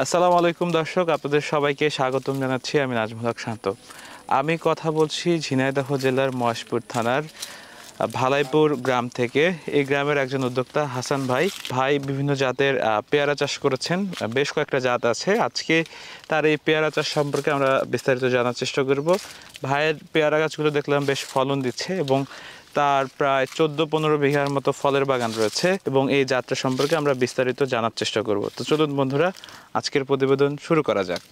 আসসালামু আলাইকুম দর্শক, আপনাদের সবাইকে স্বাগতম জানাচ্ছি। আমি নাজমুল হক শান্ত। আমি কথা বলছি ঝিনাইদহ জেলার মহেশপুর থানার ভালাইপুর গ্রাম থেকে। এই গ্রামের একজন উদ্যোক্তা হাসান ভাই বিভিন্ন জাতের পেয়ারা চাষ করেছেন। বেশ কয়েকটা জাত আছে। আজকে তার এই পেয়ারা চাষ সম্পর্কে আমরা বিস্তারিত জানার চেষ্টা করব। ভাইয়ের পেয়ারা গাছগুলো দেখলাম বেশ ফলন দিচ্ছে এবং তার প্রায় 14-15 বিঘার মতো ফলের বাগান রয়েছে এবং এই যাত্রা সম্পর্কে আমরা বিস্তারিত জানার চেষ্টা করব। তো চলুন বন্ধুরা, আজকের প্রতিবেদন শুরু করা যাক।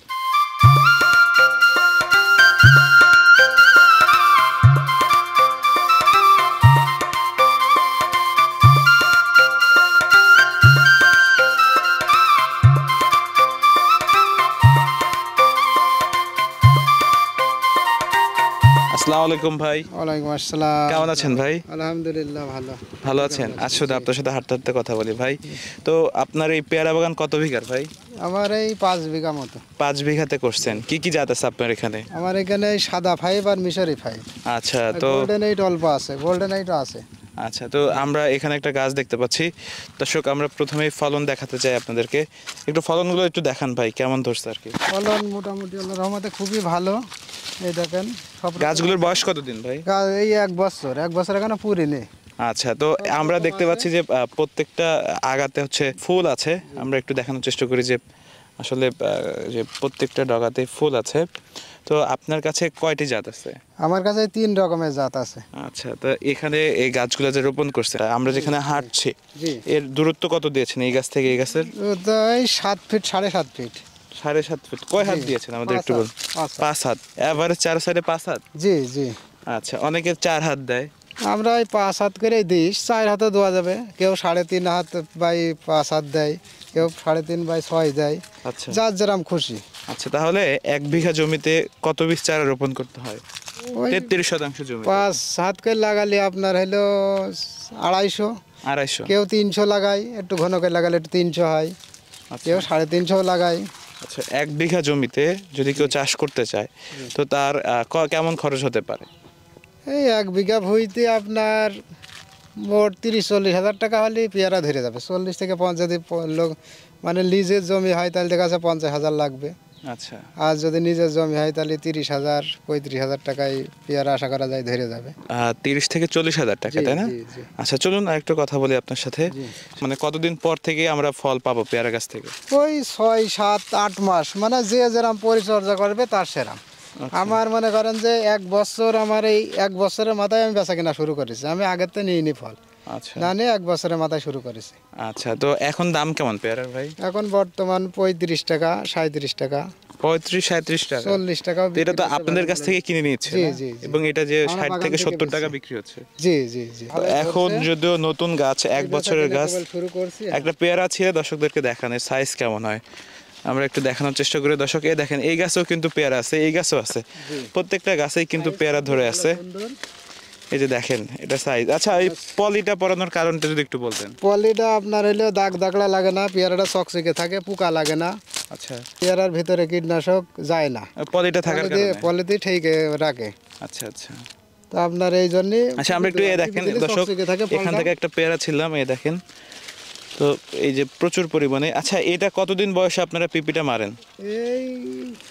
আসসালামু আলাইকুম ভাই। ওয়ালাইকুম আসসালাম। কেমন আছেন ভাই? আলহামদুলিল্লাহ ভালো আছেন? আচ্ছা, আপনার সাথে হাঁটতে হাঁটতে কথা বলি ভাই। তো আপনার এই পেয়ারা বাগান কত বিঘার ভাই? আমার এই 5 বিঘা মতো। 5 বিঘাতে করছেন। কি কি জাত আছে আপনার এখানে? আমার এখানে সাদা 5 আর মিশরি 5। আচ্ছা, তো গোল্ডেন 8 অল্প আছে, গোল্ডেন 8 আছে। আচ্ছা, তো আমরা এখানে একটা গাছ দেখতে পাচ্ছি। দর্শক, আমরা প্রথমেই ফলন দেখাতে চাই আপনাদেরকে। একটু ফলনগুলো একটু দেখান ভাই, কেমন ধরছে আর কি। ফলন মোটামুটি আল্লাহর রহমতে খুবই ভালো। এই দেখেন সব গাছগুলোর বয়স কতদিন ভাই? এই 1 বছর এখনো পুরিনি। আচ্ছা, তো আমরা দেখতে পাচ্ছি যে প্রত্যেকটা আগাতে হচ্ছে ফুল আছে। আমরা একটু দেখানোর চেষ্টা করি যে আসলে যে প্রত্যেকটা ডগাতে ফুল আছে। তো আপনার কাছে কয়টি জাত আছে? আমার কাছে 3 রকমের জাত আছে। আচ্ছা, তো এখানে এই গাছগুলো যে রোপণ করছে, আমরা যেখানে হাঁটছি, জি। এর দূরত্ব কত দিয়েছেন এই গাছ থেকে এই গাছের? তো এই 7 ফিট 7.5 ফিট। 7.5 ফিট। কয় হাত জি। দিয়েছেন আমাদের 5 একটু বলুন। হাত। 5 হাত। এভারেজ 4 সাইডে 5 হাত। জি জি। আচ্ছা, অনেকে 4 হাত দেয়। আমরা এই 5 হাত করেই দিই। 4 হাতে দেওয়া যাবে, কেউ 3.5 হাত বাই 5 হাত দেয়, কেউ 3.5 বাই 6 দেয়। আচ্ছা যার যেরকম খুশি। আচ্ছা, তাহলে 1 বিঘা জমিতে কত বীজ চারা রোপণ করতে হয়? ওই 33% জমি। 5 হাত করে লাগালে আপনার হলো 250, 250। কেউ 300 লাগায়, একটু ঘন করে লাগালে একটু 300 হয়, আচ্ছা কেউ 350 লাগায়। আচ্ছা, 1 বিঘা জমিতে যদি কেউ চাষ করতে চায়, তো তার কেমন খরচ হতে পারে? এই 1 বিঘা ভুঁইতে আপনার মোট 30-40 হাজার টাকা হলে পেয়ারা ধরে যাবে। 40 থেকে 50 যদি লোক মানে লিজের জমি হয় তাহলে দেখা যাচ্ছে 50,000 লাগবে। আচ্ছা আর যদি নিজের জমি হয় তাহলে 30,000 35,000 টাকায় পেয়ারা আশা করা যায় ধরে যাবে। 30 থেকে 40 হাজার টাকা, জি, তাই না? জি, জি। আচ্ছা, চলুন আরেকটু কথা বলি আপনার সাথে। জি। মানে কতদিন পর থেকে আমরা ফল পাবো পেয়ারা গাছ থেকে? ওই 6-7-8 মাস, মানে যে যেরকম পরিচর্যা করবে তার সেরাম। আচ্ছা। আমার মনে করেন যে 1 বছর, আমার এই 1 বছরের মাথায় আমি বেচা কেনা শুরু করেছি। আমি আগের তো নিইনি ফল, আচ্ছা না নিয়ে 1 বছরের মাথায় শুরু করেছি। আচ্ছা, তো এখন দাম কেমন পেয়ারার ভাই? এখন বর্তমান 35 টাকা, 37 টাকা, 35-37 টাকা। 40 টাকাও তো এটা তো আপনাদের কাছ থেকে কিনে নিচ্ছে, জি, না? জি, জি। এবং এটা যে আমরা 60 বাগান থেকে থেকে 70 টাকা বেচছি। বিক্রি হচ্ছে। জি জি জি। তো এখন যদিও নতুন গাছ, 1 বছরের গাছ, শুরু করছি। একটা পেয়ারা ছিঁড়ে দর্শকদেরকে দেখানোর সাইজ কেমন হয় আমরা একটু দেখানোর চেষ্টা করি। দর্শক, এই দেখেন, এই গাছেও কিন্তু পেয়ারা আছে, এই গাছও আছে, প্রত্যেকটা গাছেই কিন্তু পেয়ারা ধরে আছে। এই যে দেখেন, এটা সাইজ। আচ্ছা, এই পলিটা পরানোর কারণটা যদি একটু বলতেন। পলিটা আপনার হইলে দাগ দাগড়া লাগে না, পেয়ারাটা চকচকে থাকে, পোকা লাগে না, আচ্ছা, পেয়ারার ভিতরে কীটনাশক যায় না, পলিটা থাকার কারণে। পলিতে ঠিক রাখে। আচ্ছা আচ্ছা তো আপনার এই জন্যে আচ্ছা, আমরা একটু দেখেন দর্শক, এখান থেকে একটা পেয়ারা ছিলাম, এই দেখেন। তো এই যে প্রচুর পরিমাণে। আচ্ছা, এটা কতদিন বয়সে আপনারা পিপিটা মারেন? এই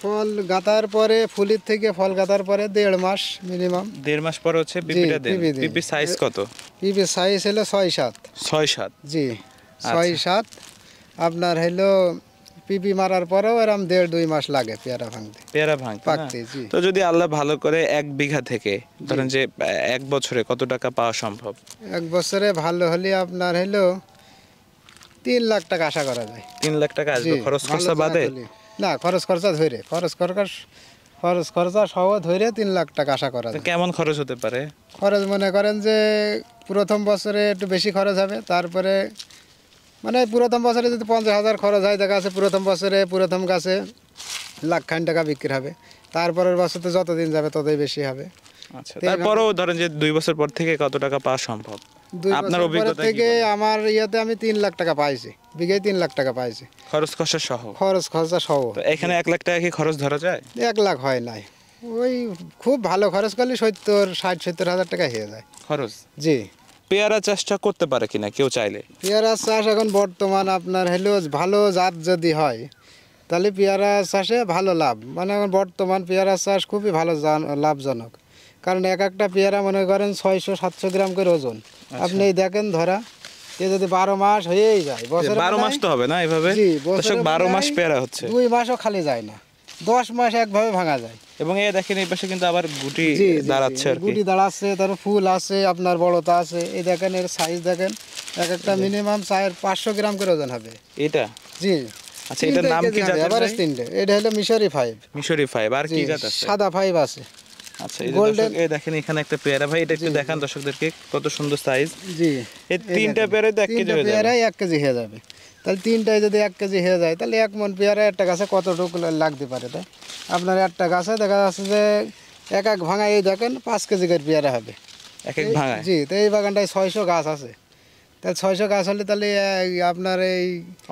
ফল গাতার পরে, ফুলির থেকে ফল গাতার পরে 1.5 মাস মিনিমাম। 1.5 মাস পর হচ্ছে পিপিটা দেন। পিপি দিই। পিপি সাইজ কত? পিপি সাইজ হলো 6-7। 6-7। জি, 6-7। আপনার হলো পিপি মারার পরেও এরকম 1.5-2 মাস লাগে পেয়ারা ভাঙতে, পেয়ারা ভাঙতে, না? পাকতে। জি। তো যদি আল্লাহ ভালো করে 1 বিঘা থেকে ধরেন যে 1 বছরে কত টাকা পাওয়া সম্ভব? 1 বছরে ভালো হলে আপনার হলো 3 লাখ টাকা আশা করা যায়। 3 লাখ টাকা আসবে জি, খরচ ভালো খরচা জাত বাদে? হলে। না, খরচ খরচা ধরে, খরচ খরচা সহ ধরে 3 লাখ টাকা আশা করা তো যায়। কেমন খরচ হতে পারে? খরচ মনে করেন যে প্রথম বছরে একটু বেশি খরচ হবে, তারপরে মানে প্রথম বছরে যদি 50,000 খরচ হয়, দেখা আছে প্রথম বছরে প্রথম গাছে 1 লাখ টাকা বিক্রি হবে। তারপরের বছর তো যতদিন যাবে ততই বেশি হবে। আচ্ছা, তারপরেও ধরেন যে 2 বছর পর থেকে কত টাকা পাওয়া সম্ভব? 2 আপনার বছর পরে অভিজ্ঞতা কি থেকে বলে? আমার ইয়েতে আমি 3 লাখ টাকা পাইছি, বিঘায় 3 লাখ টাকা পাইছি, খরচ খরচা সহ। খরচ খরচা সহ। তো এখানে 1 লাখ টাকা কি খরচ ধরা যায়? 1 লাখ হয় নাই, ওই খুব ভালো খরচ করলে 60-70 হাজার টাকা হয়ে যায় খরচ। জি। পেয়ারা চাষটা করতে পারে কিনা কেউ চাইলে? পেয়ারা চাষ এখন বর্তমান আপনার হলো ভালো জাত যদি হয় তাহলে পেয়ারা চাষে ভালো লাভ, মানে এখন বর্তমান পেয়ারা চাষ খুবই ভালো লাভজনক। কারণ এক একটা পেয়ারা মনে করেন 600-700 গ্রাম করে ওজন। আপনি এই দেখেন ধরা এ যদি 12 মাস হয়েই যায়, বছরে 12 মাস তো হবে না এভাবে? জি, দর্শক 12 মাস পেয়ারা হচ্ছে, 2 মাসও খালি যায় না, 10 মাস একভাবে ভাঙা যায়। এবং এই দেখেন এই পাশে কিন্তু আবার গুটি জি, দাঁড়াচ্ছে আর কি। গুটি দাঁড়াচ্ছে, তার ফুল আছে, আপনার বড়তা আছে। এই দেখেন এর সাইজ দেখেন, এক একটা মিনিমাম 500 গ্রাম করে ওজন হবে এটা জি। আচ্ছা, এটার নাম কি জানেন? এভারেজ 3টে। এটা হলো মিশরি 5, মিশরি 5। আর কি জাত আছে? সাদা 5 আছে। আচ্ছা, এই যে দর্শক এই দেখেন এখানে একটা পেয়ারা ভাই, এটা একটু দেখান দর্শকদেরকে, কত সুন্দর সাইজ। জি, এই তিনটা পেয়ারাই তো 1 কেজি হয়ে যাবে। পেয়ারাই 1 কেজি হয়ে যাবে। তাহলে তিনটায় যদি 1 কেজি হয়ে যায়, তাহলে 1 মণ পেয়ারা একটা গাছে কতটুকু লাগতে পারে? তাই আপনার একটা গাছে দেখা যাচ্ছে যে এক ভাঙা এই দেখেন 5 কেজি করে পেয়ারা হবে এক ভাঙায়। জি। তো এই বাগানটায় 600 গাছ আছে, তাহলে 600 গাছ হলে তাহলে আপনার এই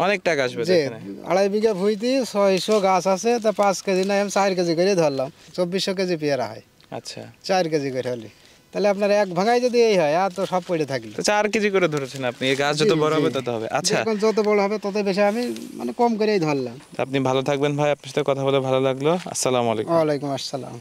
অনেক টাকা আসবে যে এখানে। 2.5 বিঘা ভুঁইতে 600 গাছ আছে, তা 5 কেজি না, আমি 4 কেজি করে ধরলাম, 2400 কেজি পেয়ারা হয় আচ্ছা, 4 কেজি করে হলে। তাহলে আপনার এক ভাঙায় যদি এই হয়, আর তো সব পড়ে থাকলো। তো 4 কেজি করে ধরেছেন আপনি, এই গাছ যত জি, বড় হবে জি। তত হবে। আচ্ছা, এখন যত বড় হবে তত বেশি, আমি মানে কম করেই ধরলাম। আপনি ভালো থাকবেন ভাই, আপনার সাথে কথা বলে ভালো লাগলো। আসসালামু আলাইকুম। ওয়ালাইকুম আসসালাম।